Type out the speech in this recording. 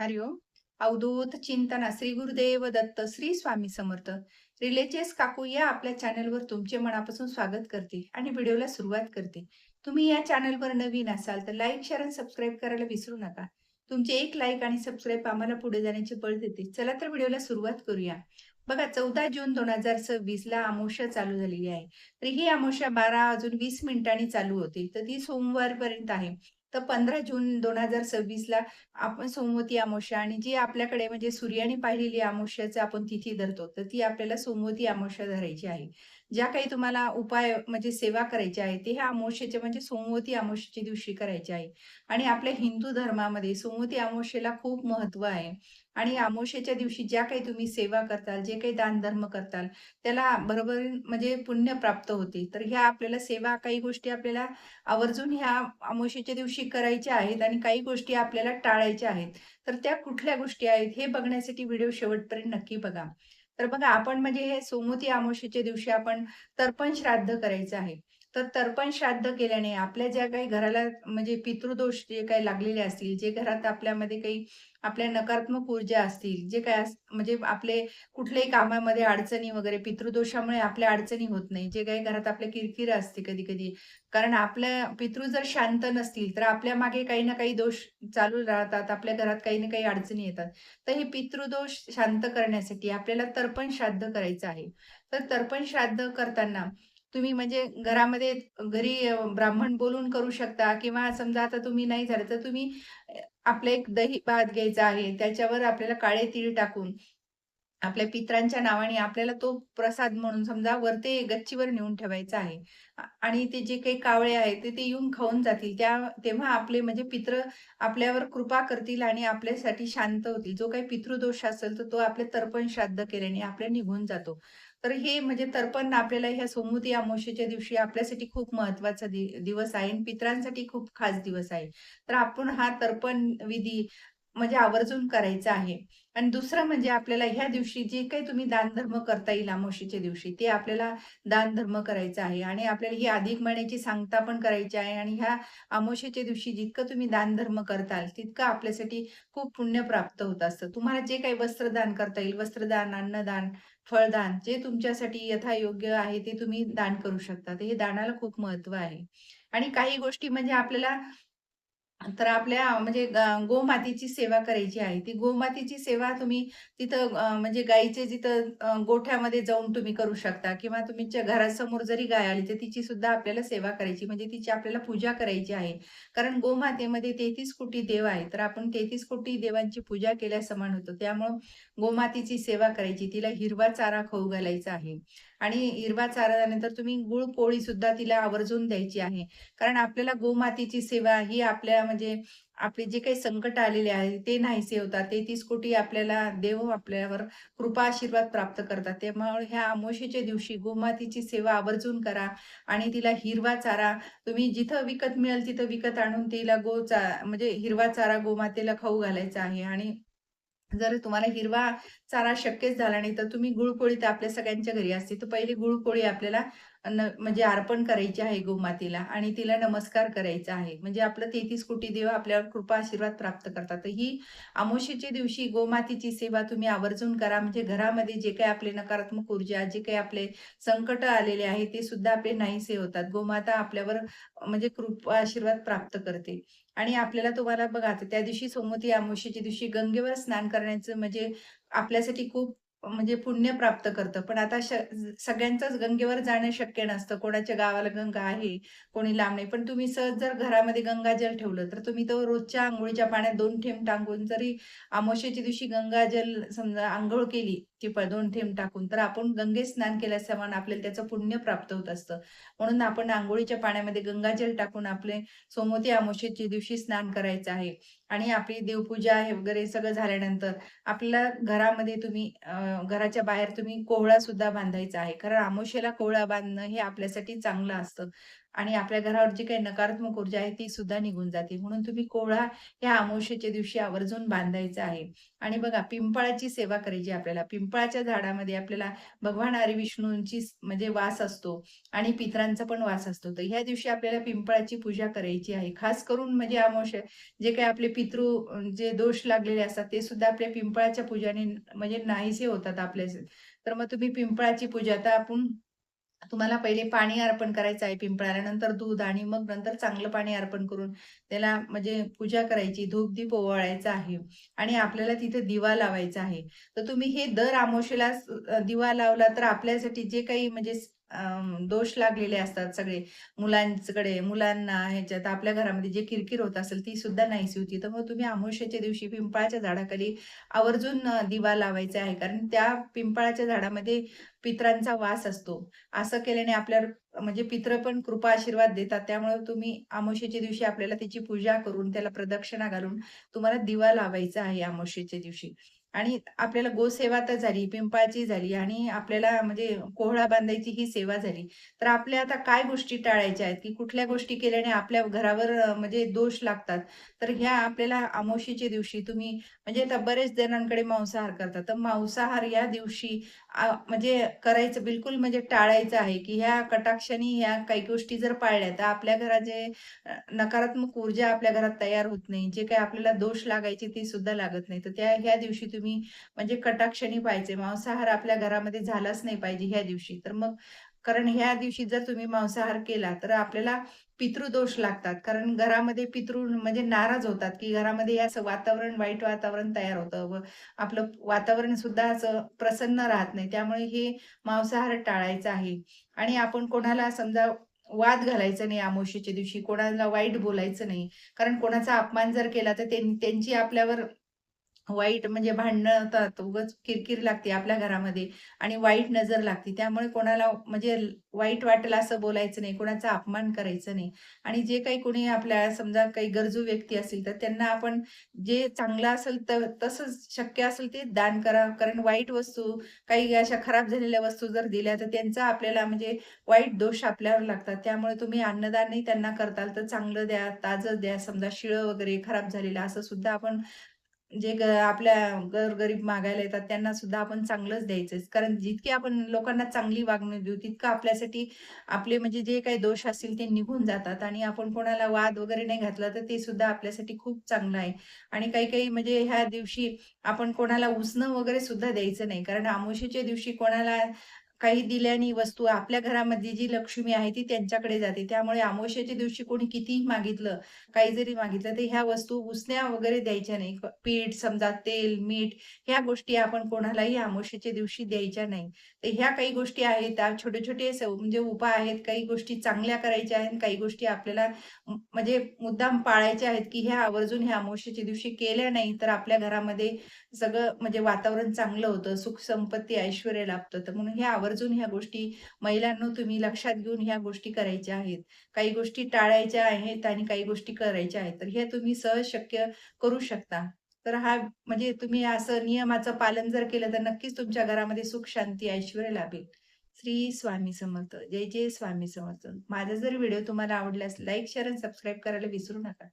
हरिओम. अवधूत चिंतन श्री गुरुदेव दत्त श्री स्वामी समर्थ. रिलेचेस काकू या आपल्या चॅनलवर तुमचे मनापासून स्वागत करते आणि व्हिडिओला सुरुवात करते. तुम्ही या चॅनलवर नवीन असाल तर लाईक शेअर आणि सबस्क्राईब करायला विसरू नका. तुमचे एक लाईक आणि सबस्क्राईब आम्हाला पुढे जाण्याचे बळ देते. चला तर व्हिडिओला सुरुवात करूया. बघा, 14 जून 2026 ला अमावस्या चालू झालेली आहे. तर ही अमावस्या 12 वाजून 20 मिनिटांनी चालू होते, तर ती सोमवारपर्यंत आहे. तर 15 जून 2026 ला आपण सोमवती अमावस्या आणि जी आपल्याकडे म्हणजे सूर्याने पाहिलेली अमावस्याची आपण तिथी धरतो, तर ती आपल्याला सोमवती अमावस्या धरायची आहे. ज्या काही तुम्हाला उपाय म्हणजे सेवा करायची आहे, ते ह्या अमावस्येच्या म्हणजे सोमवती अमावस्येच्या दिवशी करायचे आहे. आणि आपल्या हिंदू धर्मामध्ये सोमवती अमावस्येला खूप महत्त्व आहे. आणि अमावस्येच्या दिवशी ज्या काही तुम्ही सेवा करताल, जे काही दानधर्म करताल, त्याला बरोबर म्हणजे पुण्य प्राप्त होते. तर ह्या आपल्याला सेवा काही गोष्टी आपल्याला आवर्जून ह्या अमावस्येच्या दिवशी करायच्या आहेत आणि काही गोष्टी आपल्याला टाळायच्या आहेत. तर त्या कुठल्या गोष्टी आहेत हे बघण्यासाठी व्हिडिओ शेवटपर्यंत नक्की बघा. तर बघा, आपण म्हणजे हे सोमवती अमावस्येच्या दिवशी आपण तर्पण श्राद्ध करायचं आहे. तर तर्पण श्राद्ध केल्याने आपल्या ज्या काही घराला म्हणजे पितृदोष जे काही लागलेले असतील, जे घरात आपल्यामध्ये काही आपल्या नकारात्मक ऊर्जा असतील, जे काही म्हणजे आपले कुठल्याही कामामध्ये अडचणी वगैरे पितृदोषामुळे आपल्या अडचणी होत नाही. जे काही घरात आपल्या किरकिर असते कधी-कधी, कारण आपल्या पितृ जर शांत नसतील, तर आपल्या मागे काही ना काही दोष चालू राहतात. आपल्या घरात काही ना काही अडचणी येतात. तर हे पितृदोष शांत करण्यासाठी आपल्याला तर्पण श्राद्ध करायचं आहे. तर तर्पण श्राद्ध करताना तुम्ही म्हणजे घरामध्ये घरी ब्राह्मण बोलून करू शकता किंवा समजा आता तुम्ही नाही झालं, तर तुम्ही आपलं एक दही भात घ्यायचा आहे. त्याच्यावर आपल्याला काळे तीळ टाकून आपल्या पितरांच्या नावाने आपल्याला तो प्रसाद म्हणून समजा वरती गच्चीवर नेऊन ठेवायचा आहे. आणि ते जे काही कावळे आहेत ते येऊन खाऊन जातील. तेव्हा आपले म्हणजे पितृ आपल्यावर कृपा करतील आणि आपल्यासाठी शांत होतील. जो काही पितृदोष असेल तर तो आपले तर्पण श्राद्ध केल्याने आपल्या निघून जातो. तर हे म्हणजे तर्पण आपल्याला ह्या सोमवती अमावस्येच्या दिवशी आपल्यासाठी खूप महत्त्वाचा दिवस आहे आणि पितरांसाठी खूप खास दिवस आहे. तर आपण हा तर्पण विधी म्हणजे आवर्जून करायचा आहे. आणि दुसरं म्हणजे आपल्याला ह्या दिवशी जे काही तुम्ही दानधर्म करता येईल अमावस्येच्या दिवशी, ते आपल्याला दानधर्म करायचा आहे आणि आपल्याला ही अधिक महिन्याची सांगता पण करायची आहे आणि ह्या अमावस्येच्या दिवशी जितकं तुम्ही दानधर्म करताल, तितकं आपल्यासाठी खूप पुण्य प्राप्त होत असतं. तुम्हाला जे काही वस्त्रदान करता येईल, वस्त्रदान, अन्नदान, फळदान, जे तुमच्यासाठी यथायोग्य आहे, ते तुम्ही दान करू शकता. तर हे दानाला खूप महत्त्व आहे. आणि काही गोष्टी म्हणजे आपल्याला तर आपल्या म्हणजे गोमातेची सेवा करायची आहे. ती गोमातेची सेवा तुम्ही तिथं म्हणजे गाईचे जिथं गोठ्यामध्ये जाऊन तुम्ही करू शकता किंवा तुमच्या घरासमोर जरी गाय आली, तर तिची सुद्धा आपल्याला सेवा करायची म्हणजे तिची आपल्याला पूजा करायची आहे. कारण गोमातेमध्ये 33 कोटी देव आहेत. तर आपण 33 कोटी देवांची पूजा केल्या समान होतो. त्यामुळं गोमातेची सेवा करायची. तिला हिरवा चारा खाऊ घालायचा आहे आणि हिरवा चारा झाल्यानंतर तुम्ही गुळ-पोळी सुद्धा तिला आवर्जून द्यायची आहे. कारण आपल्याला गोमातेची सेवा ही आपल्या म्हणजे आपले जे काही संकट आलेले आहेत ते नाहीसे होतात. 33 कोटी आपल्याला देव आपल्यावर कृपा आशीर्वाद प्राप्त करतात. त्यामुळे ह्या अमावस्येच्या दिवशी गोमातेची सेवा आवर्जून करा आणि तिला हिरवा चारा तुम्ही जिथं विकत मिळेल तिथं विकत आणून तिला म्हणजे हिरवा चारा गोमातेला खाऊ घालायचा आहे आणि जर तुम्हाला हिरवा चारा शक्यच झाला नाही, तर तुम्ही गुळपोळी तर आपल्या सगळ्यांच्या घरी असते. तर पहिली गुळपोळी आपल्याला म्हणजे अर्पण करायची आहे गोमातेला आणि तिला नमस्कार करायचा आहे. म्हणजे आपलं 33 कोटी देव आपल्यावर कृपा आशीर्वाद प्राप्त करतात. तर ही अमावस्येच्या दिवशी गोमातेची सेवा तुम्ही आवर्जून करा. म्हणजे घरामध्ये जे काही आपले नकारात्मक ऊर्जा, जे काही आपले संकट आलेले आहेत, ते सुद्धा आपले नाहीसे होतात. गोमाता आपल्यावर म्हणजे कृपा आशीर्वाद प्राप्त करते. आणि आपल्याला तुम्हाला बघा आता त्या दिवशी सोमवती अमावस्येच्या दिवशी गंगेवर स्नान करण्याचं म्हणजे आपल्यासाठी खूप म्हणजे पुण्य प्राप्त करतं. पण आता सगळ्यांचंच गंगेवर जाणं शक्य नसतं. कोणाच्या गावाला गंगा आहे, कोणी लांब नाही. पण तुम्ही सहज जर घरामध्ये गंगाजल ठेवलं, तर तुम्ही तो रोजच्या अंघोळीच्या पाण्यात 2 थेंब टाकून जरी अमावस्येच्या दिवशी गंगाजल समजा अंघोळ केली, ती 2 थेंब टाकून, तर आपण गंगेत स्नान केल्यासमान आपल्याला त्याचं पुण्य प्राप्त होत असतं. म्हणून आपण अंघोळीच्या पाण्यामध्ये गंगाजल टाकून आपले सोमवती अमावस्येच्या दिवशी स्नान करायचं आहे आणि आपली देवपूजा हे वगैरे सगळं झाल्यानंतर आपल्या घरामध्ये तुम्ही घराच्या बाहेर तुम्ही कोहळा सुद्धा बांधायचा आहे. कारण अमावस्येला कोहळा बांधणं हे आपल्यासाठी चांगलं असतं आणि आपल्या घरावर जी काही नकारात्मक ऊर्जा आहे ती सुद्धा निघून जाते. म्हणून तुम्ही कोहळा या अमावास्येच्या दिवशी आवर्जून बांधायचा आहे. आणि बघा पिंपळाची सेवा करायची आपल्याला. पिंपळाच्या झाडामध्ये आपल्याला भगवान हरिविष्णूंची म्हणजे वास असतो आणि पितरांचा पण वास असतो. तर ह्या दिवशी आपल्याला पिंपळाची पूजा करायची आहे. खास करून म्हणजे अमावास्या जे काही आपले जे दोष लागलेले असतात ते सुद्धा आपल्या पिंपळाच्या पूजाने म्हणजे नाहीसे होतात आपल्या. तर मग तुम्ही पिंपळाची पूजा आता तुम्हाला पहिले पाणी अर्पण करायचं आहे पिंपळाला, नंतर दूध आणि मग नंतर चांगलं पाणी अर्पण करून त्याला म्हणजे पूजा करायची, धूप-दीप ओवाळायचा आहे आणि आपल्याला तिथे दिवा लावायचा आहे. तर तुम्ही हे दर अमावास्येला दिवा लावला तर आपल्यासाठी जे काही म्हणजे दोष लागलेले असतात सगळे मुलांना ह्याच्यात आपल्या घरामध्ये जे किरकिर होत असेल ती सुद्धा नाहीशी होती. तर मग तुम्ही अमावास्येच्या दिवशी पिंपळाच्या झाडाखाली आवर्जून दिवा लावायचा आहे. कारण त्या पिंपळाच्या झाडामध्ये पितरांचा वास असतो. असं केल्याने आपल्यावर म्हणजे पितृ पण कृपा आशीर्वाद देतात. त्यामुळे तुम्ही अमावास्येच्या दिवशी आपल्याला त्याची पूजा करून, त्याला प्रदक्षिणा घालून तुम्हाला दिवा लावायचा आहे अमावास्येच्या दिवशी. आणि आपल्याला गोसेवा तर झाली, पिंपळाची झाली आणि आपल्याला म्हणजे कोहळा बांधायची ही सेवा झाली. तर आपल्या आता काय गोष्टी टाळायच्या आहेत, की कुठल्या गोष्टी केल्याने आपल्या घरावर म्हणजे दोष लागतात. तर ह्या आपल्याला अमावास्येच्या दिवशी तुम्ही म्हणजे आता बरेच जणांकडे मांसाहार करतात. तर मांसाहार या दिवशी म्हणजे करायचं बिलकुल म्हणजे टाळायचं आहे, की ह्या कटाक्षाने ह्या काही गोष्टी जर पाळल्या, तर आपल्या घरात जे नकारात्मक ऊर्जा आपल्या घरात तयार होत नाही. जे काही आपल्याला दोष लागायचे ते सुद्धा लागत नाही. तर ह्या दिवशी तुम्ही म्हणजे कटाक्षाने पाहायचे. मांसाहार आपल्या घरामध्ये झालाच नाही पाहिजे ह्या दिवशी. तर मग कारण ह्या दिवशी जर तुम्ही मांसाहार केला, तर आपल्याला पितृदोष लागतात. कारण घरामध्ये पितृ म्हणजे नाराज होतात, की घरामध्ये हे असं वातावरण, वाईट वातावरण तयार होतं व आपलं वातावरण सुद्धा असं प्रसन्न राहत नाही. त्यामुळे हे मांसाहार टाळायचा आहे. आणि आपण कोणाला समजा वाद घालायचा नाही अमावास्येच्या दिवशी, कोणाला वाईट बोलायचं नाही. कारण कोणाचा अपमान जर केला, तर त्यांची आपल्यावर वाईट म्हणजे भांडणं होतात, उगाच किरकिर लागते आपल्या घरामध्ये आणि वाईट नजर लागते. त्यामुळे कोणाला म्हणजे वाईट वाटेल असं बोलायचं नाही, कोणाचा अपमान करायचा नाही. आणि जे काही कोणी आपल्या समजा काही गरजू व्यक्ती असतील, तर त्यांना आपण जे चांगलं असेल तर तसंच शक्य असेल ते दान करा. कारण वाईट वस्तू, काही अशा खराब झालेल्या वस्तू जर दिल्या, तर त्यांचा आपल्याला म्हणजे वाईट दोष आपल्यावर लागतात. त्यामुळे तुम्ही अन्नदानही त्यांना करताल तर चांगलं द्या, ताजं द्या. समजा शिळं वगैरे खराब झालेलं असं सुद्धा आपण जे आपल्या गरीब मागायला येतात त्यांना सुद्धा आपण चांगलंच द्यायचं. कारण जितकी आपण लोकांना चांगली वागणूक देऊ, तितकं आपल्यासाठी आपले म्हणजे जे काही दोष असतील ते निघून जातात आणि आपण कोणाला वाद वगैरे नाही घातला, तर ते सुद्धा आपल्यासाठी खूप चांगलं आहे. आणि काही-काही म्हणजे ह्या दिवशी आपण कोणाला उसनं वगैरे सुद्धा द्यायचं नाही. कारण अमावास्येच्या दिवशी कोणाला काही दिल्याने वस्तू आपल्या घरामध्ये जी लक्ष्मी आहे ती त्यांच्याकडे जाते. त्यामुळे अमावास्येच्या दिवशी कोणी कितीही मागितलं, काही जरी मागितलं, तर ह्या वस्तू उसण्या वगैरे द्यायच्या नाही. पीठ समजा तेल, मीठ ह्या गोष्टी आपण कोणालाही अमावास्येच्या दिवशी द्यायच्या नाही. तर ह्या काही गोष्टी आहेत, त्या छोटे-छोटे म्हणजे उपाय आहेत. काही गोष्टी चांगल्या करायच्या आहेत, काही गोष्टी आपल्याला म्हणजे मुद्दाम पाळायच्या आहेत, की ह्या आवर्जून ह्या अमावास्येच्या दिवशी केल्या नाही, तर आपल्या घरामध्ये सगळं म्हणजे वातावरण चांगलं होतं, सुख संपत्ती, ऐश्वर्य लाभतं. तर म्हणून ह्या आवर्जून ह्या गोष्टी महिलांनो तुम्ही लक्षात घेऊन ह्या गोष्टी करायच्या आहेत. काही गोष्टी टाळायच्या आहेत आणि काही गोष्टी करायच्या आहेत. तर हे तुम्ही सहज शक्य करू शकता. तर हा म्हणजे तुम्ही असं नियमाचं पालन जर केलं, तर नक्कीच तुमच्या घरामध्ये सुख, शांती, ऐश्वर्य लाभेल. श्री स्वामी समर्थ. जय जय स्वामी समर्थ. माझा जर व्हिडिओ तुम्हाला आवडल्यास लाईक, शेअर आणि सबस्क्राईब करायला विसरू नका.